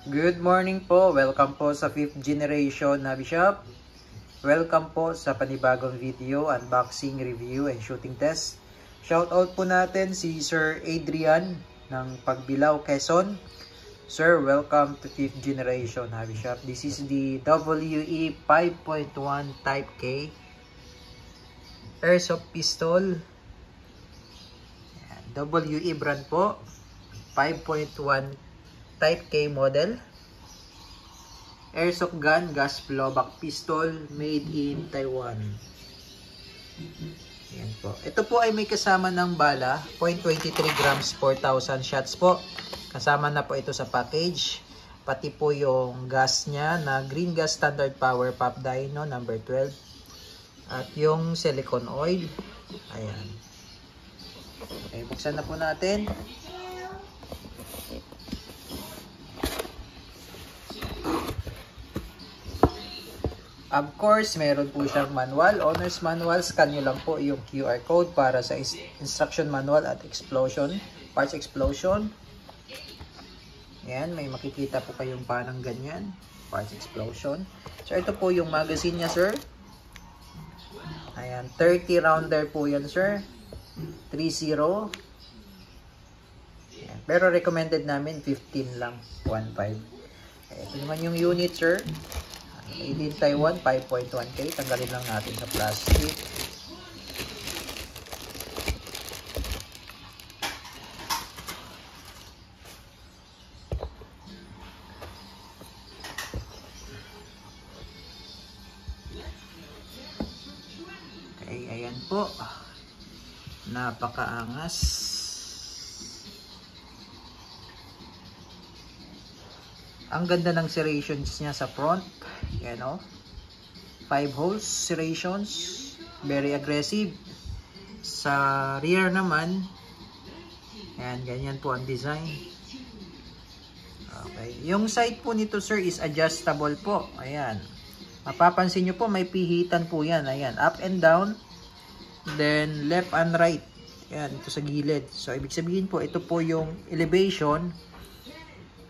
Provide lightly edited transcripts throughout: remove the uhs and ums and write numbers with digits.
Good morning po. Welcome po sa 5th generation Hobby Shop. Welcome po sa panibagong video, unboxing, review, and shooting test. Shoutout po natin si Sir Adrian ng Pagbilao, Quezon. Sir, welcome to 5th generation Hobby Shop. This is the WE 5.1 Type K Airsoft Pistol. WE brand po. 5.1 Type K model. Airsoft gun, gas blowback pistol, made in Taiwan. Ayan po. Ito po ay may kasama ng bala, 0.23 grams, 4,000 shots po. Kasama na po ito sa package. Pati po yung gas niya na green gas standard power pop dyno number 12. At yung silicone oil. Ayan. Okay, buksan na po natin. Of course, meron po siyang manual, owner's manual. Scan nyo lang po yung QR code para sa instruction manual at explosion, parts explosion. Ayan, may makikita po kayong parang ganyan, parts explosion. So, ito po yung magazine niya, sir. Ayan, 30 rounder po yan, sir. 30. Ayan, pero recommended namin 15 lang, 15. Ito naman yung unit, sir. Made in Taiwan, 5.1K. Tanggalin lang natin sa plastic. Okay, ayan po. Napakaangas. Ang ganda ng serrations niya sa front. Yan o. 5 holes serrations. Very aggressive. Sa rear naman, yan, ganyan po ang design. Okay. Yung sight po nito, sir, is adjustable po. Ayan. Mapapansin nyo po, may pihitan po yan. Ayan. Up and down. Then, left and right. Ayan, ito sa gilid. So, ibig sabihin po, ito po yung elevation.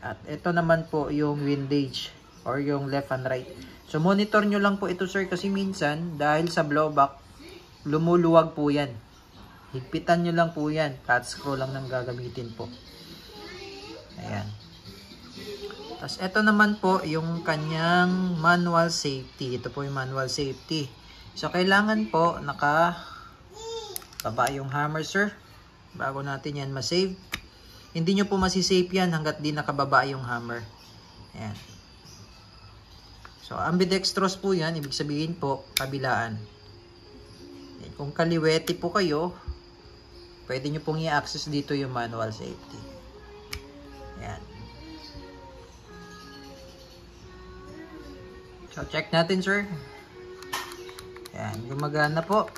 At ito naman po yung windage or yung left and right. So monitor nyo lang po ito, sir, kasi minsan dahil sa blowback lumuluwag po yan. Higpitan nyo lang po yan. Touch screw lang nang gagamitin po. Ayan. Tapos ito naman po yung kanyang manual safety. Ito po yung manual safety. So kailangan po baba yung hammer, sir, bago natin yan masave. Hindi nyo po masisave yan hanggat di nakababa yung hammer. Ayan. So, ambidextrous po yan. Ibig sabihin po, kabilaan. Ayan. Kung kaliwete po kayo, pwede nyo pong i-access dito yung manual safety. Ayan. So, check natin, sir. Ayan. Gumagana po.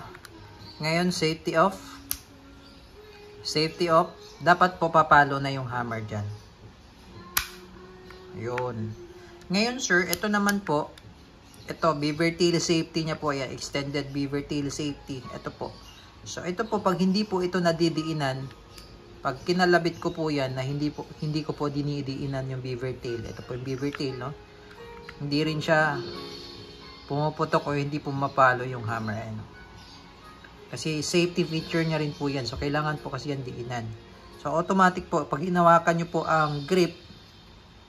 Ngayon, safety off. Safety off. Dapat po papalo na yung hammer dyan. Ayun. Ngayon, sir, ito naman po, ito, beaver tail safety niya po, yan, extended beaver tail safety. Ito po. So, ito po, pag hindi po ito nadidiinan, pag kinalabit ko po yan, na hindi ko po dinidiinan yung beaver tail. Ito po yung beaver tail, no? Hindi rin siya pumuputok o hindi pumapalo yung hammer. Ano? Kasi safety feature niya rin po yan. So, kailangan po kasi yan diinan. So, automatic po, pag hinawakan nyo po ang grip,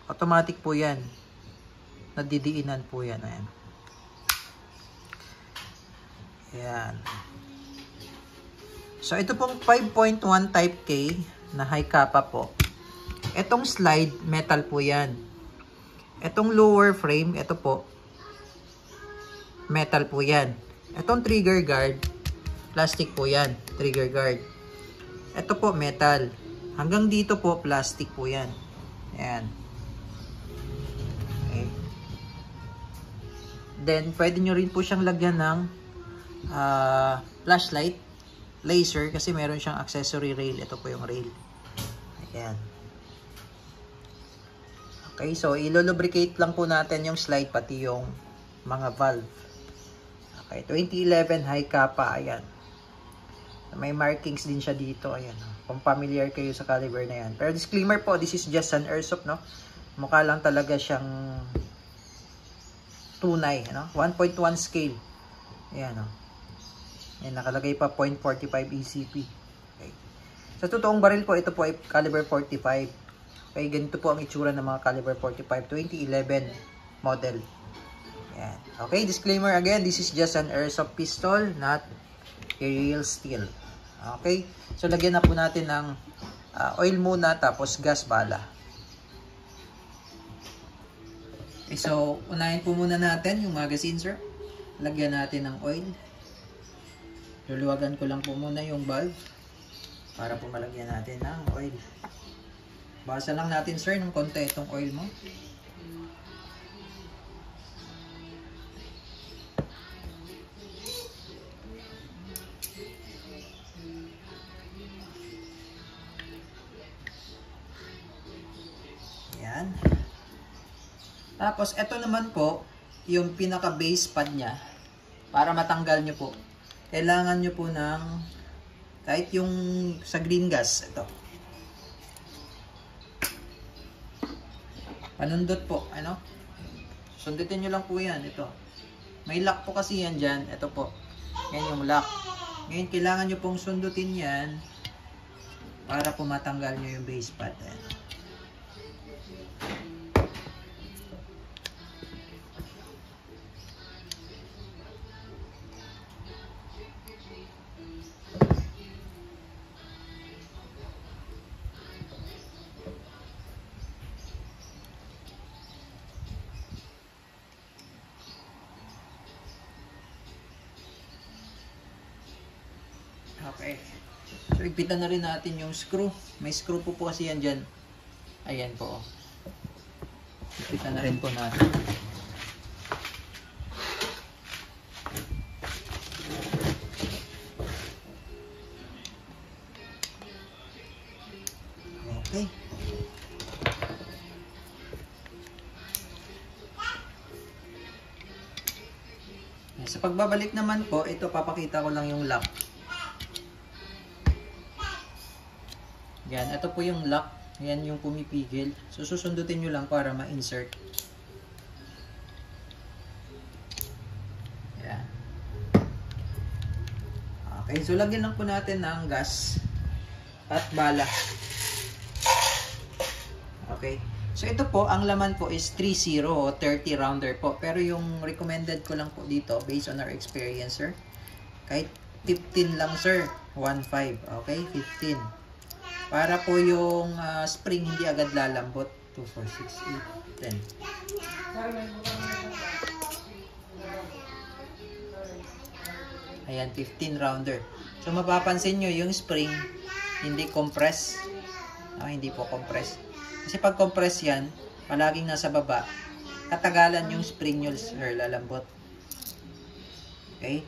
automatic po yan. Nadidiinan po yan. Ayan. Ayan. So, ito pong 5.1 Type K na high kappa po. Itong slide, metal po yan. Itong lower frame, ito po, metal po yan. Itong trigger guard, plastic po yan. Trigger guard. Ito po, metal. Hanggang dito po, plastic po yan. Ayan. Okay. Then, pwede nyo rin po siyang lagyan ng flashlight, laser, kasi meron siyang accessory rail. Ito po yung rail. Ayan. Okay, so, ilolubricate lang po natin yung slide, pati yung mga valve. Okay, 2011 high kappa. Ayan. May markings din siya dito. Ayan. Kung familiar kayo sa caliber na yan. Pero disclaimer po, this is just an airsoft, no? Mukha lang talaga siyang tunay, ano? 1.1 scale. Ayan, oh. Ayan, nakalagay pa 0.45 ECP. Okay. Sa totoong baril po, ito po ay caliber 45. Okay, ganito po ang itsura ng mga caliber 45 2011 model. Ayan. Okay, disclaimer again, this is just an airsoft pistol, not a real steel. Okay, so lagyan na po natin ng oil muna, tapos gas bala. Okay, so unahin po muna natin yung magazine, sir. Lagyan natin ng oil. Luluwagan ko lang po muna yung valve para po malagyan natin ng oil. Basa lang natin, sir, ng konti itong oil mo. Yan. Tapos, ito naman po, yung pinaka base pad niya. Para matanggal nyo po, kailangan nyo po ng, kahit yung sa green gas, ito. Panundot po, ano? Sundutin nyo lang po yan, ito. May lock po kasi yan dyan, ito po. Yan yung lock. Ngayon, kailangan nyo pong sundutin yan para po matanggal nyo yung base pad. Ayan. Okay. So, igpitan na rin natin yung screw. May screw po kasi yan dyan. Ayan po. Igpitan na rin po natin. Okay. Sa pagbabalik naman po, ito papakita ko lang yung lock. Yan, ito po yung lock. Yan yung pumipigil. So, susundutin nyo lang para ma-insert. Yan. Okay, so lagyan lang po natin ng gas at bala. Okay. So, ito po, ang laman po is 30 o 30 rounder po. Pero yung recommended ko lang po dito, based on our experience, sir, kahit 15 lang, sir. 1.5. Okay, 15. Para po yung spring hindi agad lalambot. 2, 4, 6, 8, 10. Ayan, 15 rounder. So, mapapansin nyo yung spring hindi compress. Hindi po compress. Kasi pag compress yan, palaging nasa baba, katagalan yung spring nyo, sir, lalambot. Okay?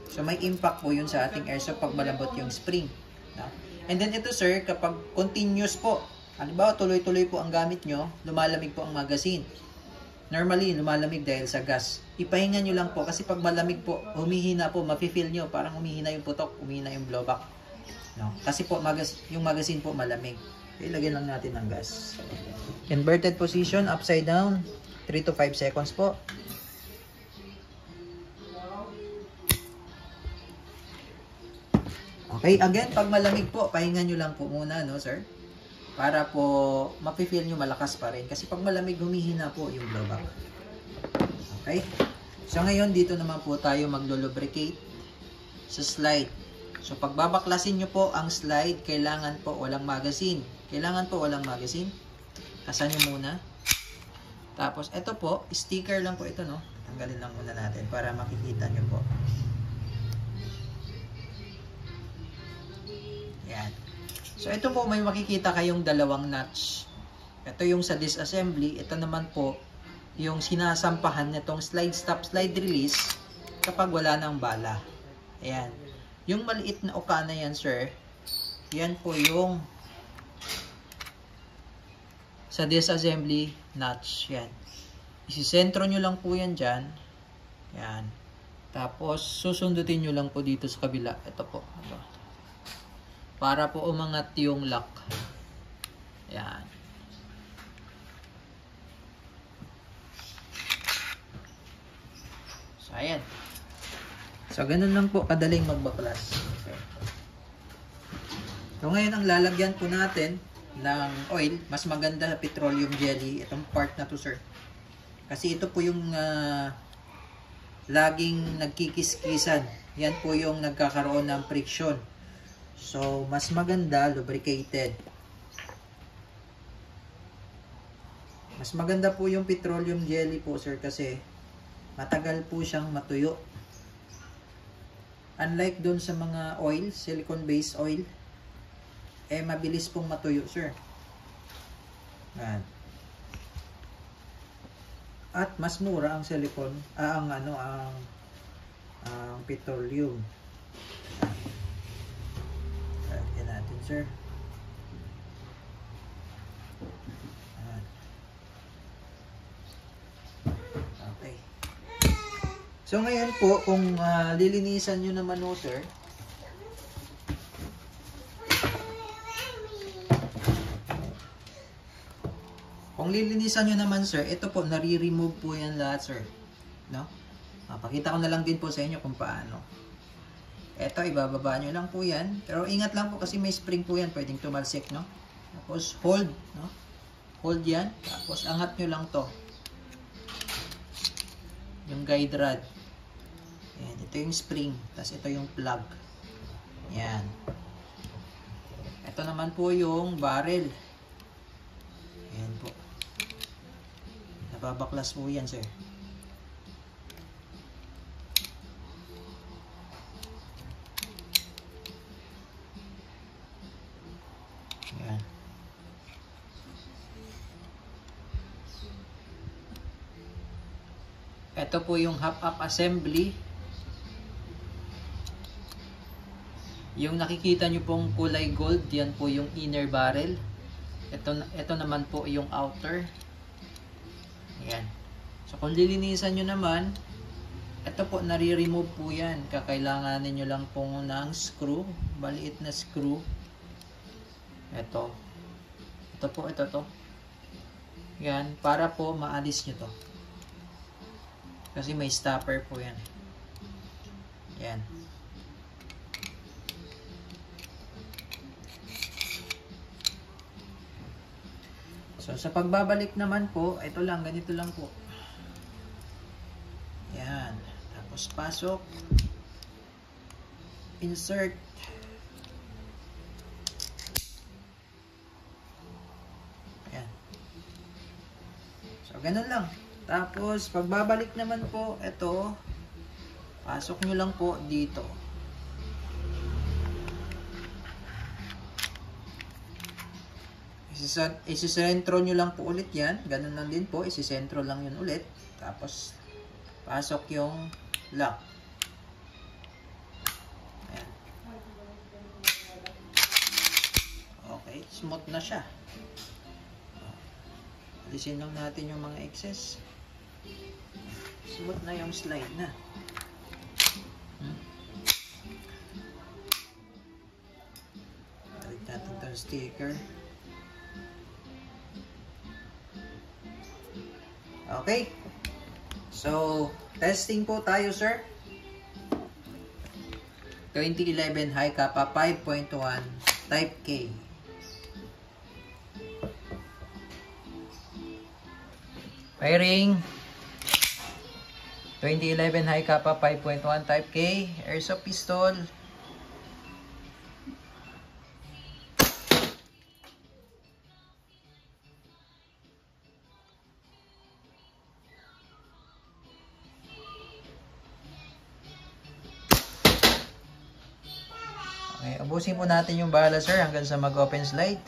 So, may impact po yun sa ating airsoft pag malambot yung spring. And then ito, sir, kapag continuous po, halimbawa tuloy-tuloy po ang gamit nyo, lumalamig po ang magazine. Normally, lumalamig dahil sa gas. Ipahinga nyo lang po kasi pag malamig po, humihina po, mafe-feel nyo, parang humihina yung putok, humihina yung blowback. No? Kasi po, yung magazine po malamig. Ilagyan lang natin ng gas. Inverted position, upside down, 3 to 5 seconds po. Okay, again, pag malamig po, pahinga nyo lang po muna, no, sir? Para po, mafe-feel nyo malakas pa rin. Kasi pag malamig, humihina po yung blowback. Okay? So, ngayon, dito naman po tayo maglo-lubricate sa slide. So, pag babaklasin nyo po ang slide, kailangan po walang magazine. Kailangan po walang magazine. Kasan nyo muna. Tapos, ito po, sticker lang po ito, no? Tanggalin lang muna natin para makikita nyo po. Yan. So, ito po may makikita kayong dalawang notch. Ito yung sa disassembly. Ito naman po yung sinasampahan nitong slide stop, slide release kapag wala ng bala. Ayan. Yung maliit na uka na yan, sir, yan po yung sa disassembly notch. Yan. Isisentro nyo lang po yan dyan. Yan. Tapos, susundutin nyo lang po dito sa kabila. Ito po. Ito. Para po umangat yung lock. Yan. Ayan. So, ganun lang po kadaling magbaklas. Okay. So, ngayon ang lalagyan po natin ng oil, mas maganda sa petroleum jelly, itong part na to, sir. Kasi ito po yung laging nagkikis-kisan. Yan po yung nagkakaroon ng friction. So, mas maganda, lubricated. Mas maganda po yung petroleum jelly po, sir, kasi matagal po siyang matuyo. Unlike dun sa mga oil, silicone-based oil, eh mabilis pong matuyo, sir. Yan. At mas mura ang silicone, ang petroleum. Yan natin, sir. Okay. So ngayon po, kung lilinisan nyo naman o, sir, kung lilinisan nyo naman, sir, ito po, nare-remove po yan lahat, sir. No? Pakita ko na lang din po sa inyo kung paano. Ito, ibababa nyo lang po yan. Pero ingat lang po kasi may spring po yan. Pwedeng tumalsik, no? Tapos, hold, no? Hold yan. Tapos, angat nyo lang to. Yung guide rod. Ayan, ito yung spring. Tapos, ito yung plug. Yan. Ito naman po yung barrel. Ayan po. Nababaklas po yan, sir. Ayan. Ito po yung half-up assembly. Yung nakikita nyo pong kulay gold, yan po yung inner barrel. Ito naman po yung outer. Ayan. So kung lilinisan nyo naman, ito po, nare-remove po yan. Kakailanganin nyo lang po ng screw, maliit na screw. Ito. Ito po, ito to. Yan, para po maalis nyo to. Kasi may stopper po yan. Yan. So, sa pagbabalik naman po, ito lang, ganito lang po. Yan. Tapos, pasok. Insert. Yan. So, ganun lang. Tapos, pagbabalik naman po, ito, pasok nyo lang po dito. Isisentro nyo lang po ulit yan. Ganun lang din po. Isisentro lang yun ulit. Tapos, pasok yung lock. Ayan. Okay. Smooth na siya. Alisin lang natin yung mga excess. Smooth na yung slide na. Balik natin itong sticker. Okay. So, testing po tayo, sir. 2011 High Kappa 5.1 Type K. Firing. 2011 High Kappa 5.1 Type K. Airsoft pistol. Okay, ubusin po natin yung bala, sir, hanggang sa mag-open slide.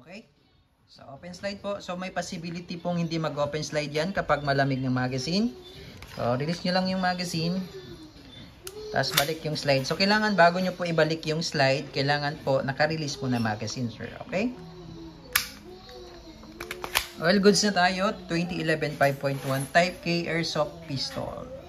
Okay. So, open slide po. So, may possibility pong hindi mag-open slide yan kapag malamig ng magazine. So, release nyo lang yung magazine. Tapos balik yung slide. So, kailangan bago nyo po ibalik yung slide, kailangan po naka-release po na magazine, sir. Okay? Well, goods na tayo. 2011 5.1 Type K Airsoft Pistol.